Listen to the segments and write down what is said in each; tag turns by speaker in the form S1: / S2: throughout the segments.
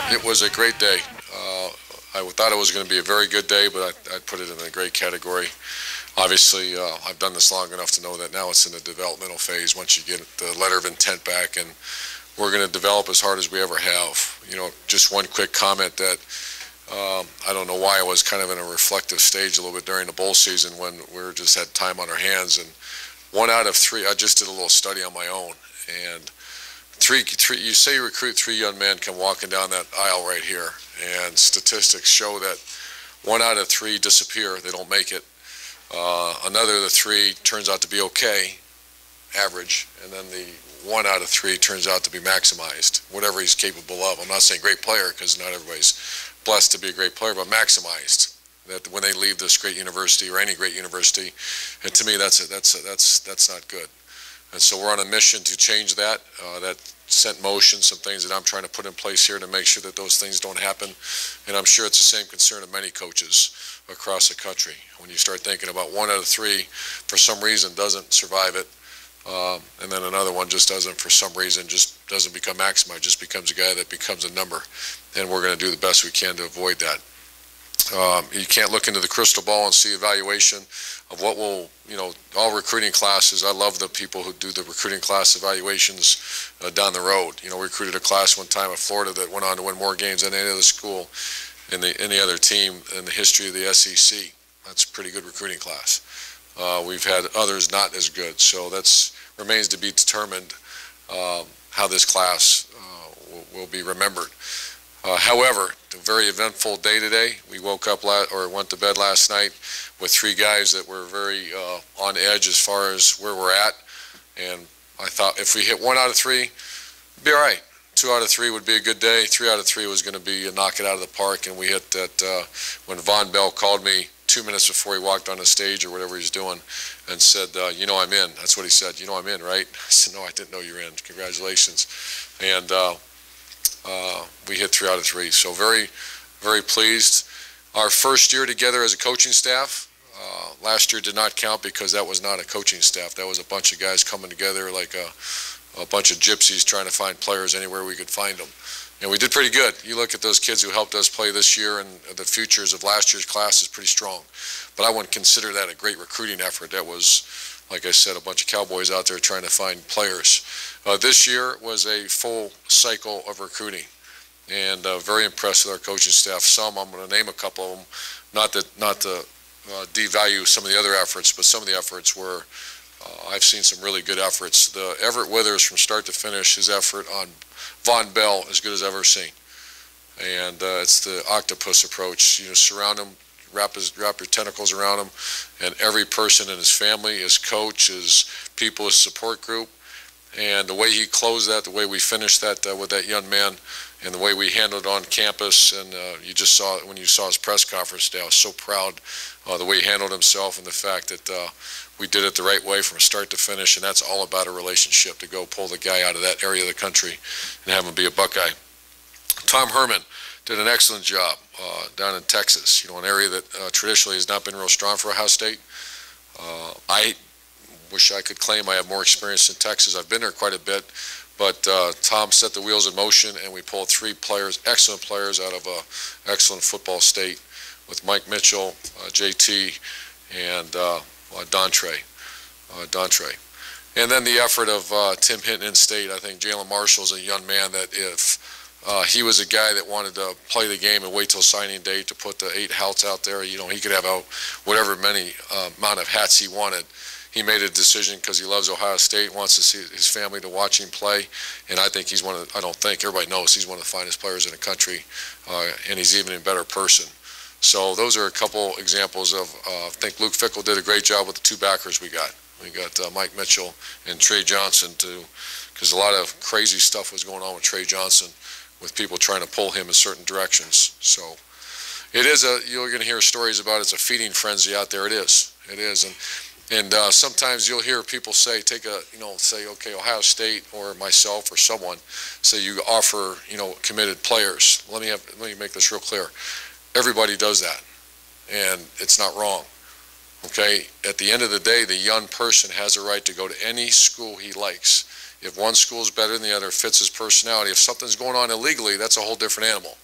S1: It was a great day. I thought it was going to be a very good day, but I'd put it in a great category. Obviously, I've done this long enough to know that now it's in the developmental phase once you get the letter of intent back, and we're going to develop as hard as we ever have. You know, just one quick comment that I don't know why I was kind of in a reflective stage a little bit during the bowl season when we just had time on our hands, and 1 out of 3, I just did a little study on my own, and three, you say you recruit 3 young men come walking down that aisle right here, and statistics show that 1 out of 3 disappear, they don't make it. Another of the 3 turns out to be okay, average, and then the 1 out of 3 turns out to be maximized, whatever he's capable of. I'm not saying great player, because not everybody's blessed to be a great player, but maximized. That when they leave this great university or any great university, and to me that's not good. And so we're on a mission to change that. That set in motion some things that I'm trying to put in place here to make sure that those things don't happen. And I'm sure it's the same concern of many coaches across the country. When you start thinking about 1 out of 3 for some reason doesn't survive it, and then another one just doesn't, for some reason, just doesn't become maximized, just becomes a guy that becomes a number. And we're going to do the best we can to avoid that. You can't look into the crystal ball and see evaluation of what will, all recruiting classes. I love the people who do the recruiting class evaluations down the road. We recruited a class one time in Florida that went on to win more games than any other school in any other team in the history of the SEC. That's a pretty good recruiting class. We've had others not as good, so that remains to be determined how this class will be remembered. However, a very eventful day today. We woke up went to bed last night with 3 guys that were very on edge as far as where we're at. And I thought if we hit 1 out of 3, it'd be all right. 2 out of 3 would be a good day. 3 out of 3 was going to be a knock it out of the park. And we hit that when Vonn Bell called me 2 minutes before he walked on the stage or whatever he's doing and said, I'm in. That's what he said. I'm in, right? I said, no, I didn't know you were in. Congratulations. And we hit 3 out of 3. So very, very pleased. Our first year together as a coaching staff, last year did not count because that was not a coaching staff. That was a bunch of guys coming together like a bunch of gypsies trying to find players anywhere we could find them. And we did pretty good. You look at those kids who helped us play this year, and the futures of last year's class is pretty strong. But I wouldn't consider that a great recruiting effort. That was, like I said, a bunch of cowboys out there trying to find players. This year was a full cycle of recruiting, and very impressed with our coaching staff. Some, I'm going to name a couple of them, not to devalue some of the other efforts, but some of the efforts were, I've seen some really good efforts. The Everett Withers, from start to finish, his effort on Vonn Bell, as good as I've ever seen. And it's the octopus approach. Surround him, wrap your tentacles around him, and every person in his family, his coach, his people, his support group. And the way he closed that, the way we finished that with that young man, and the way we handled it on campus, and you just saw it when you saw his press conference today. I was so proud the way he handled himself, and the fact that we did it the right way from start to finish, and that's all about a relationship, to go pull the guy out of that area of the country and have him be a Buckeye. Tom Herman did an excellent job down in Texas, an area that traditionally has not been real strong for Ohio State. I wish I could claim I have more experience in Texas. I've been there quite a bit, but Tom set the wheels in motion, and we pulled 3 players, excellent players, out of an excellent football state with Mike Mitchell, JT, and Dontre. And then the effort of Tim Hinton in state. I think Jalen Marshall's a young man that if he was a guy that wanted to play the game and wait till signing day to put the 8 hats out there, he could have out whatever amount of hats he wanted. He made a decision because he loves Ohio State, wants to see his family to watch him play, and I think he's everybody knows he's one of the finest players in the country, and he's even a better person. So those are a couple examples of, I think Luke Fickle did a great job with the 2 backers we got. We got Mike Mitchell and Trey Johnson, because a lot of crazy stuff was going on with Trey Johnson, with people trying to pull him in certain directions. So it is you're going to hear stories about it's a feeding frenzy out there. It is. And sometimes you'll hear people say, okay, Ohio State or myself or someone say you offer, committed players. Let me make this real clear. Everybody does that, and it's not wrong. Okay, at the end of the day, the young person has a right to go to any school he likes. If one school is better than the other, fits his personality. If something's going on illegally, that's a whole different animal.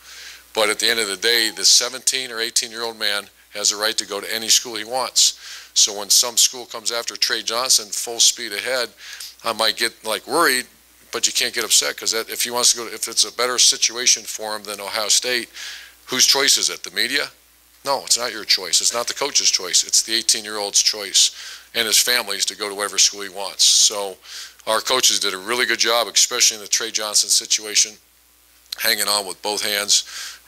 S1: But at the end of the day, the 17 or 18-year-old man has a right to go to any school he wants. So when some school comes after Trey Johnson full speed ahead, I might get like worried, but you can't get upset, because if he wants to go, if it's a better situation for him than Ohio State, whose choice is it? The media? No, it's not your choice. It's not the coach's choice. It's the 18-year-old's choice and his family's to go to whatever school he wants. So our coaches did a really good job, especially in the Trey Johnson situation, hanging on with both hands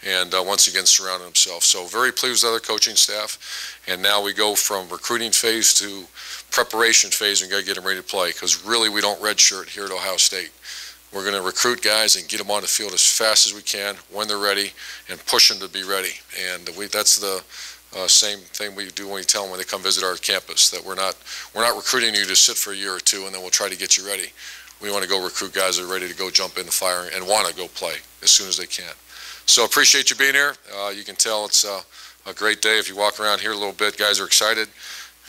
S1: and once again surrounding himself. So very pleased with other coaching staff. And now we go from recruiting phase to preparation phase, and got to get them ready to play, because really we don't redshirt here at Ohio State. We're going to recruit guys and get them on the field as fast as we can when they're ready, and push them to be ready. And that's the same thing we do when we tell them when they come visit our campus, that we're not recruiting you to sit for a year or two and then we'll try to get you ready. We want to go recruit guys that are ready to go jump in the fire and want to go play as soon as they can. So appreciate you being here. You can tell it's a great day. If you walk around here a little bit, guys are excited.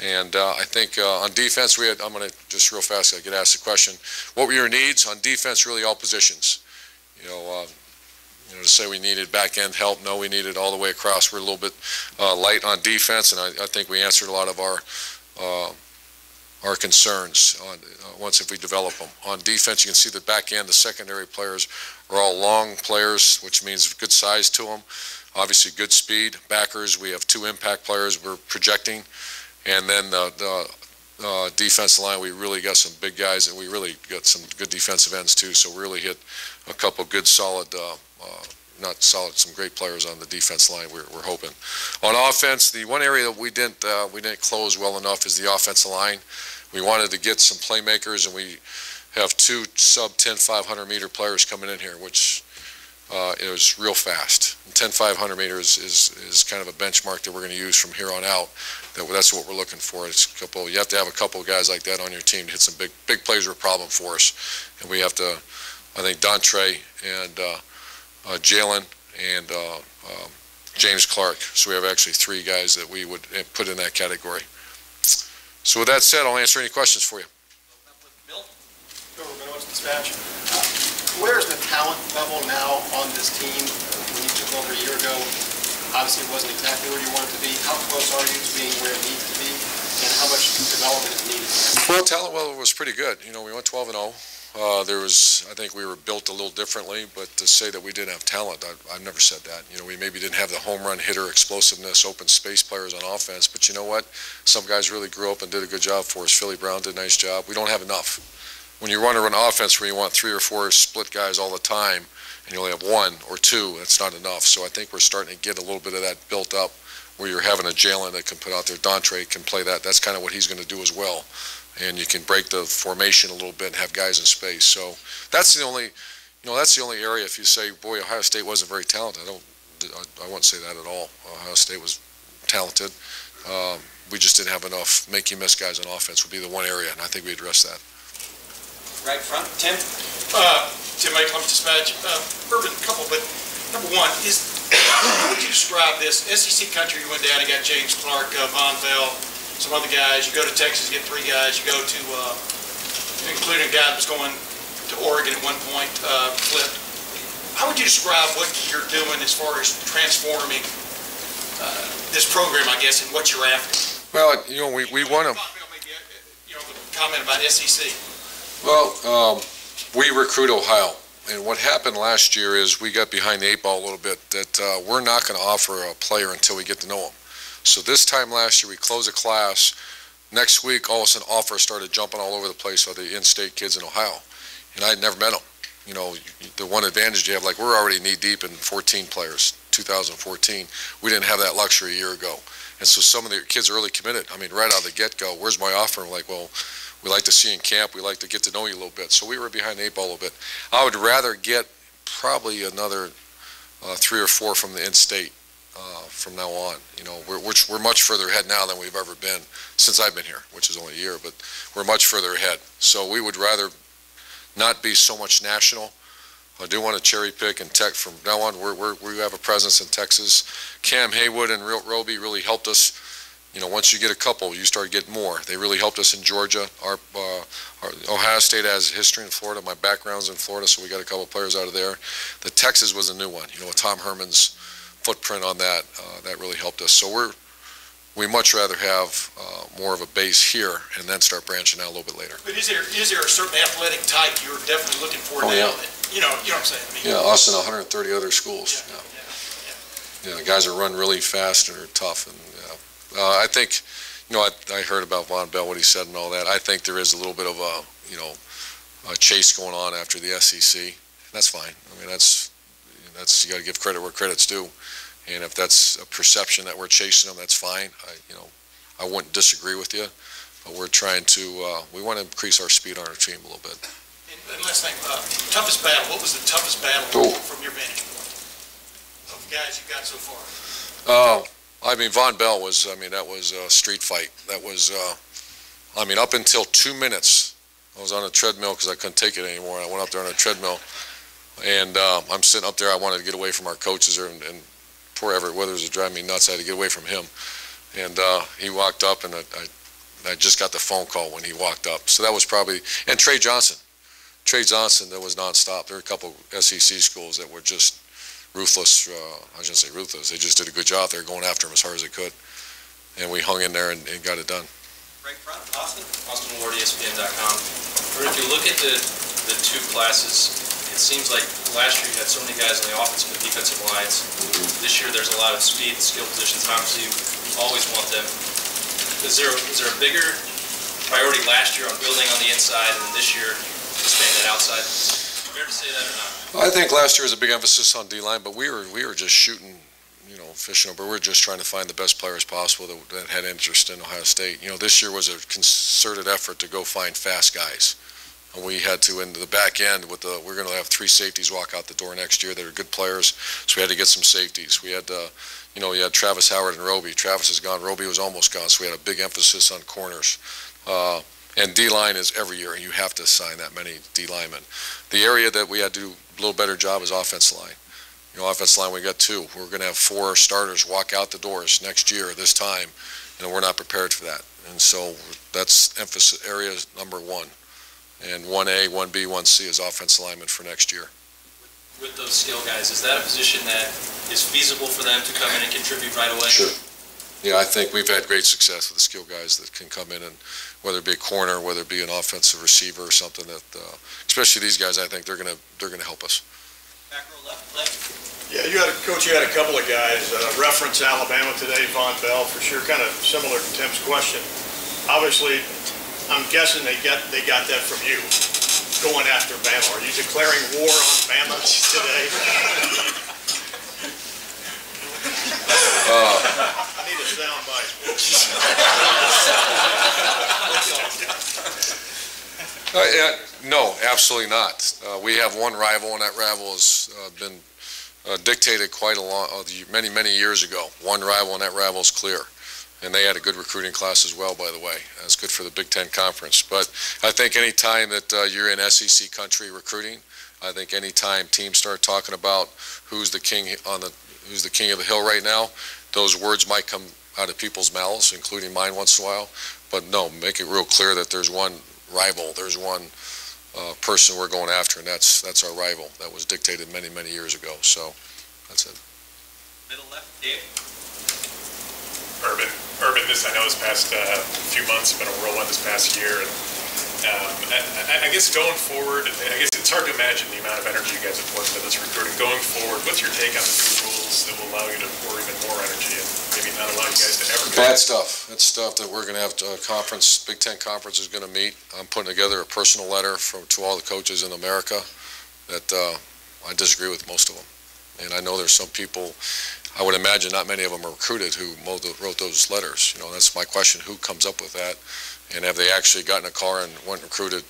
S1: And I think on defense, I'm going to just real fast, I get asked the question, what were your needs? On defense, really all positions. To say we needed back-end help, no, we needed all the way across. We're a little bit light on defense, and I think we answered a lot of our concerns once if we develop them. On defense, you can see the back end, the secondary players are all long players, which means good size to them. Obviously, good speed. Backers, we have 2 impact players we're projecting. And then the defensive line, we really got some big guys, and we really got some good defensive ends too. So we really hit a couple good solid, not solid, some great players on the defense line. We're hoping. On offense, the one area that we didn't close well enough is the offensive line. We wanted to get some playmakers, and we have 2 sub-10 500-meter players coming in here, which it was real fast. And 10 500 meters is kind of a benchmark that we're going to use from here on out. That's what we're looking for. It's you have to have a couple of guys like that on your team to hit some big plays are a problem for us. And we have to, I think, Dontre and Jalen and James Clark. So we have actually 3 guys that we would put in that category. So with that said, I'll answer any questions for you.
S2: Bill? Urban Meyer, Dispatch. Where's the talent level now on this team? When you took over a year ago, obviously it wasn't exactly where you wanted to be. How close are you to being where it needs to be, and how much development is needed?
S1: Well, talent level was pretty good. We went 12-0. I think we were built a little differently, but to say that we didn't have talent, I've never said that. We maybe didn't have the home run hitter, explosiveness, open space players on offense, but you know what? Some guys really grew up and did a good job for us. Philly Brown did a nice job. We don't have enough. When you run an offense where you want 3 or 4 split guys all the time, and you only have 1 or 2, that's not enough. So I think we're starting to get a little bit of that built up, where you're having a Jalen that can put out there. Dontre can play that. That's kind of what he's going to do as well. And you can break the formation a little bit and have guys in space. So that's the only, that's the only area. If you say, boy, Ohio State wasn't very talented, I wouldn't say that at all. Ohio State was talented. We just didn't have enough make-you-miss guys on offense would be the one area, and I think we addressed that.
S3: Right front, Tim?
S4: Tim Acorns, Dispatch. Urban, a couple, but number one, how would you describe this? SEC country, you went down and got James Clark, Vonn Bell, some other guys. You go to Texas, get 3 guys. You go to, including a guy that was going to Oregon at one point, flipped. How would you describe what you're doing as far as transforming this program, I guess, and what you're after?
S1: Well, we want to.
S4: The comment about SEC.
S1: Well, we recruit Ohio, and what happened last year is we got behind the 8 ball a little bit, that we're not going to offer a player until we get to know him. So this time last year, we closed a class. Next week, all of a sudden, offers started jumping all over the place of the in-state kids in Ohio, and I had never met them. The one advantage you have, like we're already knee-deep in 14 players, 2014. We didn't have that luxury a year ago. And so some of the kids are really committed. I mean, right out of the get-go, where's my offer? I'm like, well, we like to see you in camp. We like to get to know you a little bit. So we were behind the 8 ball a little bit. I would rather get probably another 3 or 4 from the in-state from now on. We're much further ahead now than we've ever been since I've been here, which is only a year, but we're much further ahead. So we would rather not be so much national. I do want to cherry pick and tech from now on. We have a presence in Texas. Cam Haywood and Roby really helped us, once you get a couple, you start getting more. They really helped us in Georgia. Our Ohio State has history in Florida. My background's in Florida, so we got a couple players out of there. The Texas was a new one. With Tom Herman's footprint on that, that really helped us. So we much rather have more of a base here and then start branching out a little bit later.
S4: But is there a certain athletic type you're definitely looking for now?
S1: Yeah.
S4: That, you know what I'm saying?
S1: Us and 130 other schools. The guys that run really fast and are tough. And I think, I heard about Vonn Bell, what he said and all that. I think there is a little bit of a chase going on after the SEC. That's fine. I mean, that's you got to give credit where credit's due. And if that's a perception that we're chasing them, that's fine. I wouldn't disagree with you, but we're trying to, we want to increase our speed on our team a little bit.
S4: And last thing, toughest battle. What was the toughest battle from your vantage point of the guys you've got so far?
S1: Vonn Bell was, that was a street fight. That was, up until 2 minutes, I was on a treadmill because I couldn't take it anymore. I went up there on a treadmill, and I'm sitting up there. I wanted to get away from our coaches and poor Everett Withers was driving me nuts. I had to get away from him. And he walked up, and I just got the phone call when he walked up. So that was probably, and Trey Johnson, that was nonstop. There were a couple SEC schools that were just ruthless. I shouldn't say ruthless. They just did a good job. They were going after him as hard as they could. And we hung in there and got it done.
S3: Right front, Austin Ward, ESPN.com. If you look at the two classes, it seems like last year you had so many guys on the offensive and defensive lines. This year there's a lot of speed and skill positions, and obviously you always want them. Is there a bigger priority last year on building on the inside, and this year expanding that outside? Fair to say that or not?
S1: I think last year was a big emphasis on D-line, but we were just shooting, fishing over. We were just trying to find the best players possible that had interest in Ohio State. This year was a concerted effort to go find fast guys. And we had to, into the back end, we're going to have 3 safeties walk out the door next year that are good players, so we had to get some safeties. We had, you had Travis Howard and Roby. Travis is gone. Roby was almost gone, so we had a big emphasis on corners. And D-line is every year, and you have to sign that many D-linemen. The area that we had to do a little better job is offensive line. Offensive line, we got 2. We're going to have 4 starters walk out the doors next year, this time, and we're not prepared for that. And so that's emphasis area number 1. And 1A, 1B, 1C is offensive lineman for next year.
S3: With those skill guys, is that a position that is feasible for them to come in and contribute right away?
S1: Sure. Yeah, I think we've had great success with the skill guys that can come in, and whether it be a corner, whether it be an offensive receiver or something that, especially these guys, I think they're gonna help us.
S3: Back row left.
S2: Yeah, you had a couple of guys reference Alabama today, Vonn Bell for sure, kind of similar to Tim's question. Obviously, I'm guessing they got that from you, going after Bama. Are you declaring war on Bama today? I need a sound bite.
S1: No, absolutely not. We have one rival, and that rival has been dictated quite many years ago. One rival, and that rival is clear. And they had a good recruiting class as well, by the way. That's good for the Big Ten Conference. But I think any time that you're in SEC country recruiting, I think any time teams start talking about who's the king of the hill right now, those words might come out of people's mouths, including mine once in a while. But no, make it real clear that there's one rival, there's one person we're going after, and that's our rival. That was dictated many, many years ago. So that's it.
S3: Middle left, Dave.
S5: Urban, this I know this past few months have been a whirlwind this past year. And I guess going forward, I guess it's hard to imagine the amount of energy you guys have poured into this recruiting. Going forward, what's your take on the new rules that will allow you to pour even more energy and maybe not allow you guys to ever go?
S1: Bad stuff. It's stuff that we're going to have a conference, Big Ten Conference is going to meet. I'm putting together a personal letter to all the coaches in America that I disagree with most of them. And I know there's some people, I would imagine not many of them are recruited who wrote those letters. That's my question. Who comes up with that? And have they actually gotten a car and went and recruited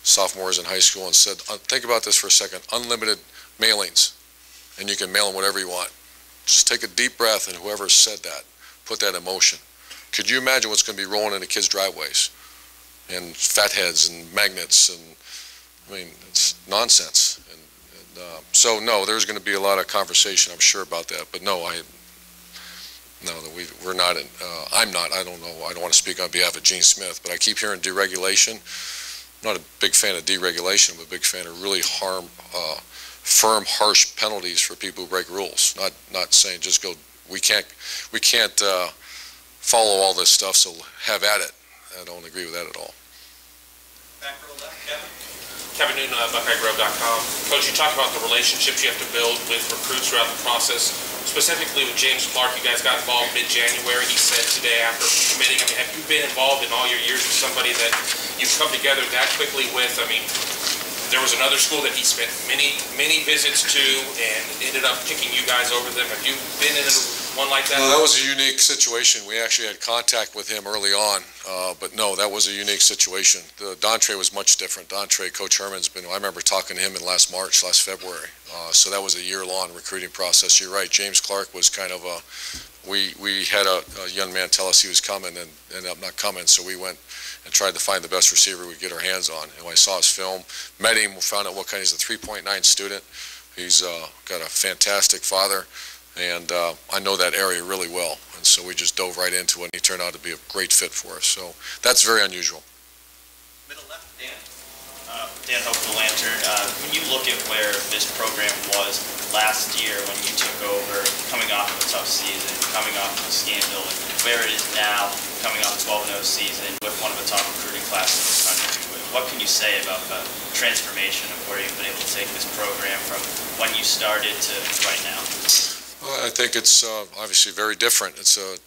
S1: sophomores in high school and said, think about this for a second, unlimited mailings, and you can mail them whatever you want. Just take a deep breath, and whoever said that, put that in motion. Could you imagine what's going to be rolling into kids' driveways? And fatheads and magnets, and it's nonsense. So no, there's going to be a lot of conversation, I'm sure, about that. But no, No, that we're not, I'm not, I don't know, I don't want to speak on behalf of Gene Smith, but I keep hearing deregulation. I'm not a big fan of deregulation, I'm a big fan of really firm, harsh penalties for people who break rules. Not saying just go, we can't follow all this stuff, so have at it. I don't agree with that at all.
S2: Back row left, Kevin.
S6: Kevin Newton, BuckeyeGrove.com. Coach, you talked about the relationships you have to build with recruits throughout the process. Specifically with James Clark, you guys got involved mid-January. He said today after committing, I mean, have you been involved in all your years with somebody that you've come together that quickly with? I mean, there was another school that he spent many visits to and ended up picking you guys over them. Have you been in one like that?
S1: No, that was a unique situation. We actually had contact with him early on, but no, that was a unique situation. Dontre was much different. Dontre, Coach Herman's been, I remember talking to him in last February. So that was a year-long recruiting process. You're right, James Clark was kind of we had a young man tell us he was coming and ended up not coming, so we went and tried to find the best receiver we could get our hands on. And when I saw his film, met him, found out what kind, he's a 3.9 student. He's got a fantastic father. And I know that area really well, and so we just dove right into it, and he turned out to be a great fit for us. So that's very unusual.
S2: Middle left, Dan.
S7: Dan Hope, the Lantern. When you look at where this program was last year when you took over, coming off of a tough season, coming off of a scandal, and where it is now, coming off a 12-0 season with one of the top recruiting classes in the country, what can you say about the transformation of where you've been able to take this program from when you started to right now?
S1: I think it's obviously very different. It's I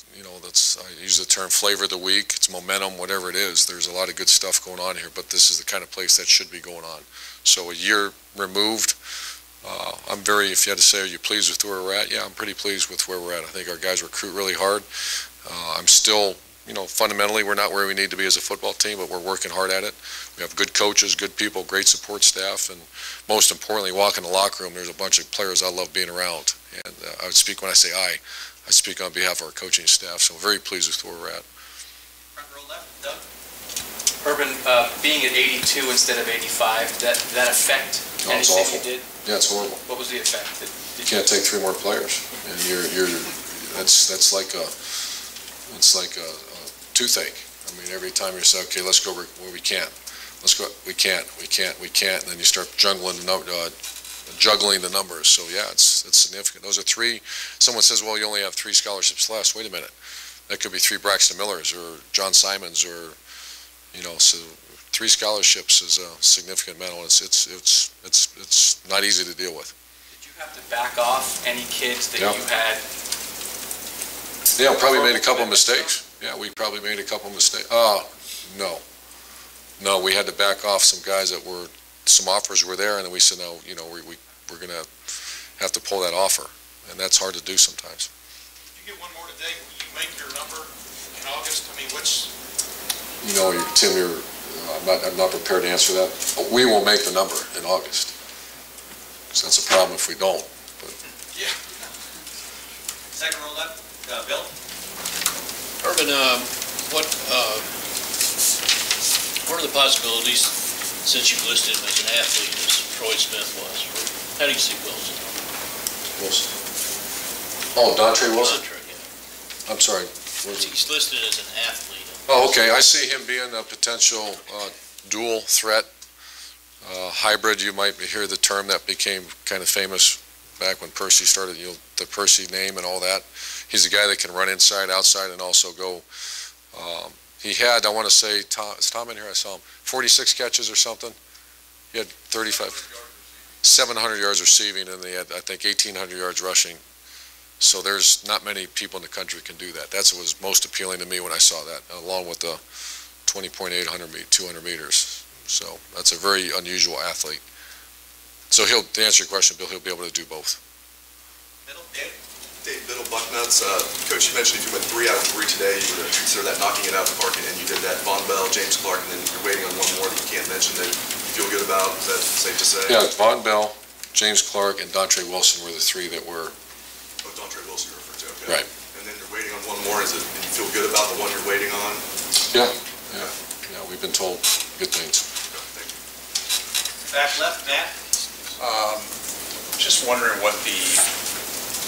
S1: use the term flavor of the week. It's momentum, whatever it is. There's a lot of good stuff going on here, but this is the kind of place that should be going on. So a year removed, I'm very, if you had to say, are you pleased with where we're at? Yeah, I'm pretty pleased with where we're at. I think our guys recruit really hard. I'm still, fundamentally, we're not where we need to be as a football team, but we're working hard at it. We have good coaches, good people, great support staff, and most importantly, walk in the locker room, there's a bunch of players I love being around. And I would speak when I say I speak on behalf of our coaching staff, so I'm very pleased with where we're at.
S2: Front row left, Doug.
S8: Urban, being at 82 instead of 85, that affect anything you did?
S1: Yeah, it's horrible.
S8: What was the effect?
S1: You can't take 3 more players, and that's like a toothache. I mean, every time you say, okay, let's go where we can't. Let's go. We can't. And then you start juggling the numbers. So yeah, it's significant. Those are 3. Someone says, well, you only have 3 scholarships left. Wait a minute. That could be 3 Braxton Millers or John Simons or, so 3 scholarships is a significant amount. It's not easy to deal with.
S8: Did you have to back off any kids that you had?
S1: Yeah, probably made a couple of mistakes. Yeah, we probably made a couple of mistakes. No, we had to back off some guys that were, some offers were there, and then we said, no, we're going to have to pull that offer, and that's hard to do sometimes.
S4: If you get one more today, will you make your number in August? I mean, what's...
S1: Tim, I'm not prepared to answer that. We will make the number in August, because that's a problem if we don't. But.
S2: Yeah. Second row left, Bill.
S9: Urban, what are the possibilities, since you've listed him as an athlete, as Troy Smith was? How do you see Wilson?
S1: Wilson. Oh, Dontre Wilson?
S9: Dontre, yeah.
S1: I'm sorry.
S9: He's listed as an athlete.
S1: Oh, okay. I see him being a potential dual threat hybrid. You might hear the term that became kind of famous back when Percy started, the Percy name and all that. He's a guy that can run inside, outside, and also go. He had, I want to say, is Tom in here? I saw him, 46 catches or something. He had 700 yards receiving, and he had, I think, 1,800 yards rushing. So there's not many people in the country can do that. That's what was most appealing to me when I saw that, along with the 20.8 200 meters. So that's a very unusual athlete. So to answer your question, Bill, he'll be able to do both.
S2: Middle, Dave.
S10: Dave Biddle, Bucknuts. Coach, you mentioned if you went 3 out of 3 today, you would consider that knocking it out of the park, and you did that. Vonn Bell, James Clark, and then you're waiting on one more that you can't mention that you feel good about. Is that safe to say?
S1: Yeah, Vonn Bell, James Clark, and Dontre Wilson were the 3 that were.
S10: Oh, Dontre Wilson you referred to, okay.
S1: Right.
S10: And then you're waiting on one more. And you feel good about the one you're waiting on?
S1: Yeah, we've been told good things.
S10: Okay, thank you.
S2: Back left, Matt.
S11: Just wondering what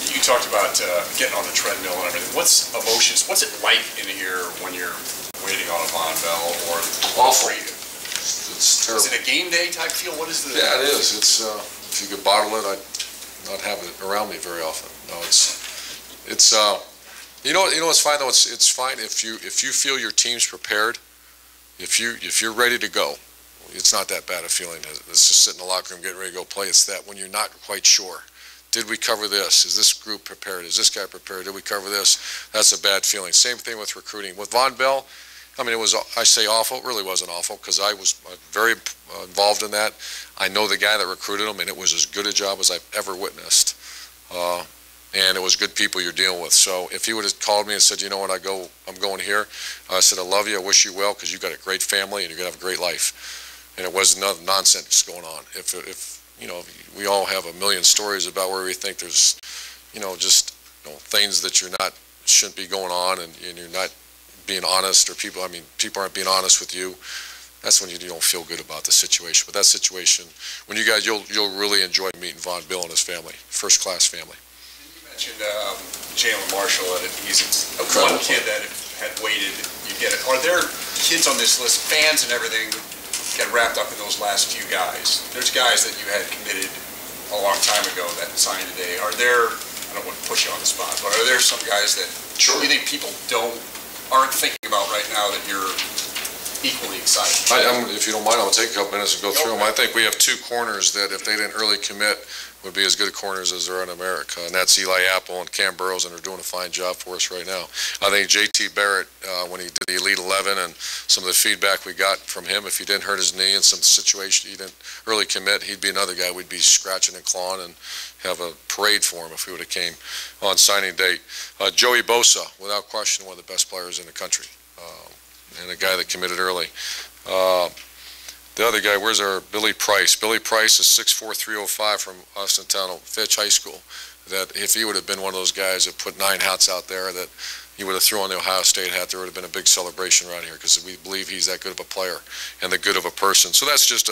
S11: You talked about getting on the treadmill and everything. What's emotions? What's it like in here when you're waiting on a Vonn Bell or
S1: awful? It's terrible.
S11: Is it a game day type feel? What is the?
S1: Yeah, it is. It's if you could bottle it, I'd not have it around me very often. No, it's you know it's fine though. It's fine if you feel your team's prepared. If you're ready to go, it's not that bad a feeling. It's just sitting in the locker room getting ready to go play. It's that when you're not quite sure. Did we cover this? Is this group prepared? Is this guy prepared? Did we cover this? That's a bad feeling. Same thing with recruiting. With Vonn Bell, I mean, it was, I say awful. It really wasn't awful because I was very involved in that. I know the guy that recruited him, and it was as good a job as I've ever witnessed. And it was good people you're dealing with. So if he would have called me and said, you know what, I'm going here, I said, I love you, I wish you well, because you've got a great family and you're going to have a great life. And it wasn't none nonsense going on. If you know, we all have a million stories about where we think there's, just things that shouldn't be going on, and you're not being honest, or people aren't being honest with you. That's when you don't feel good about the situation. But that situation, when you guys, you'll really enjoy meeting Vonn Bell and his family, first class family.
S11: You mentioned Jalen Marshall, and he's one kid that had waited. You get it. Are there kids on this list, fans and everything, get wrapped up in those last few guys? There's guys that you had committed a long time ago that signed today. Are there, I don't want to push you on the spot, but are there some guys that you think people aren't thinking about right now that you're equally excited?
S1: If you don't mind, I'll take a couple minutes and go through them. I think we have two corners that if they didn't early commit would be as good corners as there are in America, and that's Eli Apple and Cam Burrows, and they're doing a fine job for us right now. I think J.T. Barrett, when he did the Elite 11 and some of the feedback we got from him, if he didn't hurt his knee in some situation, he didn't early commit, he'd be another guy we'd be scratching and clawing and have a parade for him if he would have came on signing date. Joey Bosa, without question, one of the best players in the country, and a guy that committed early. The other guy, where's our Billy Price? Billy Price is 6'4", 305 from Austin Town, Fitch High School. That if he would have been one of those guys that put 9 hats out there, that he would have thrown the Ohio State hat, there would have been a big celebration around here because we believe he's that good of a player and that good of a person. So that's just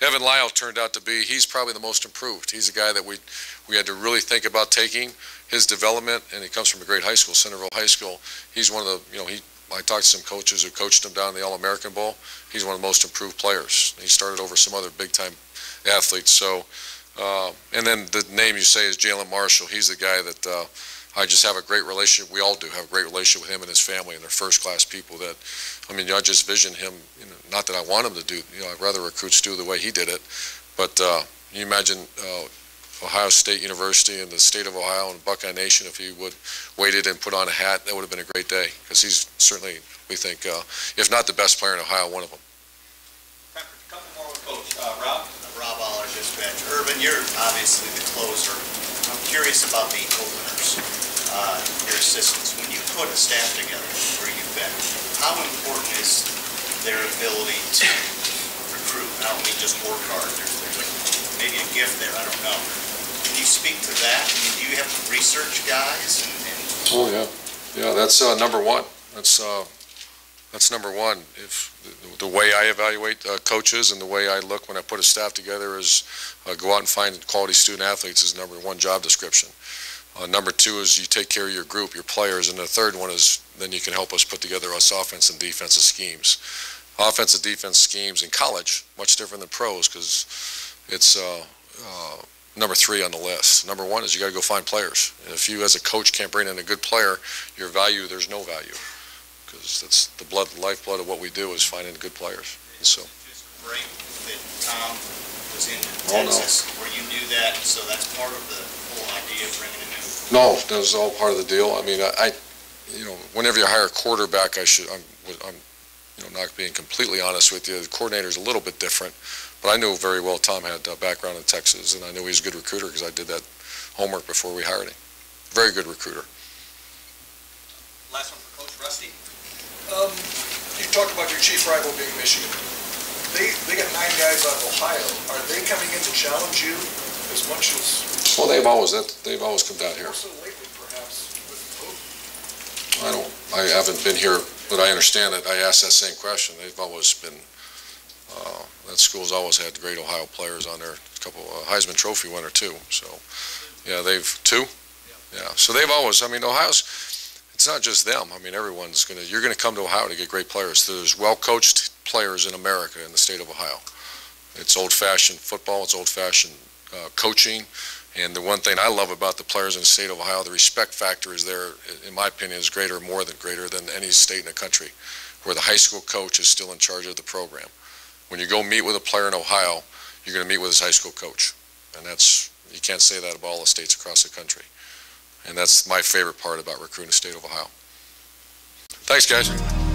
S1: Evan Lyle turned out to be, he's probably the most improved. He's a guy that we had to really think about taking his development, and he comes from a great high school, Centerville High School. He's one of the, I talked to some coaches who coached him down in the All-American Bowl. He's one of the most improved players. He started over some other big-time athletes. So, and then the name you say is Jalen Marshall. He's the guy that I just have a great relationship. We all do have a great relationship with him and his family, and they're first-class people that, I just vision him, not that I want him to do, I'd rather recruits do the way he did it, but you imagine Ohio State University and the state of Ohio and Buckeye Nation, if he would waited and put on a hat, that would have been a great day, because he's certainly, we think, if not the best player in Ohio, one of them.
S2: A couple more with Coach. Rob Aller, dispatch. Urban, you're obviously the closer. I'm curious about the openers, your assistants. When you put a staff together where you've been, how important is their ability to recruit? I don't mean just work hard. There's maybe a gift there, I don't know. Can you speak to that? I mean, do you have to research guys?
S1: Oh, yeah. That's number one. That's number one. If the way I evaluate coaches and the way I look when I put a staff together is go out and find quality student athletes is number one job description. Number two is you take care of your group, your players, and the third one is then you can help us put together us offense and defensive schemes. Offensive defense schemes in college, much different than pros, because it's number 3 on the list. Number 1 is you got to go find players. And if you as a coach can't bring in a good player, your value, there's no value, because that's the lifeblood of what we do is finding good players. And so.
S2: Just great that Tom was in Texas, where you knew that, so that's part of the whole idea of bringing him in.
S1: No, that was all part of the deal. I mean, whenever you hire a quarterback, I'm not being completely honest with you, the coordinator's a little bit different. But I knew very well Tom had a background in Texas, and I knew he was a good recruiter because I did that homework before we hired him. Very good recruiter.
S2: Last one for Coach Rusty.
S12: You talked about your chief rival being Michigan. They got 9 guys out of Ohio. Are they coming in to challenge you as much as?
S1: Well, they've always come down here.
S12: Also lately, perhaps, with COVID.
S1: I haven't been here, but I understand that. I asked that same question. They've always been. That school's always had great Ohio players on there. A couple Heisman Trophy winner too. So, yeah, they've 2. Yeah, so they've always, I mean, Ohio's, it's not just them. I mean, everyone's you're gonna come to Ohio to get great players. There's well-coached players in America, in the state of Ohio. It's old-fashioned football, it's old-fashioned coaching, and the one thing I love about the players in the state of Ohio, the respect factor is there, in my opinion, is greater than any state in the country, where the high school coach is still in charge of the program. When you go meet with a player in Ohio, you're gonna meet with his high school coach, and you can't say that about all the states across the country. And that's my favorite part about recruiting the state of Ohio. Thanks, guys.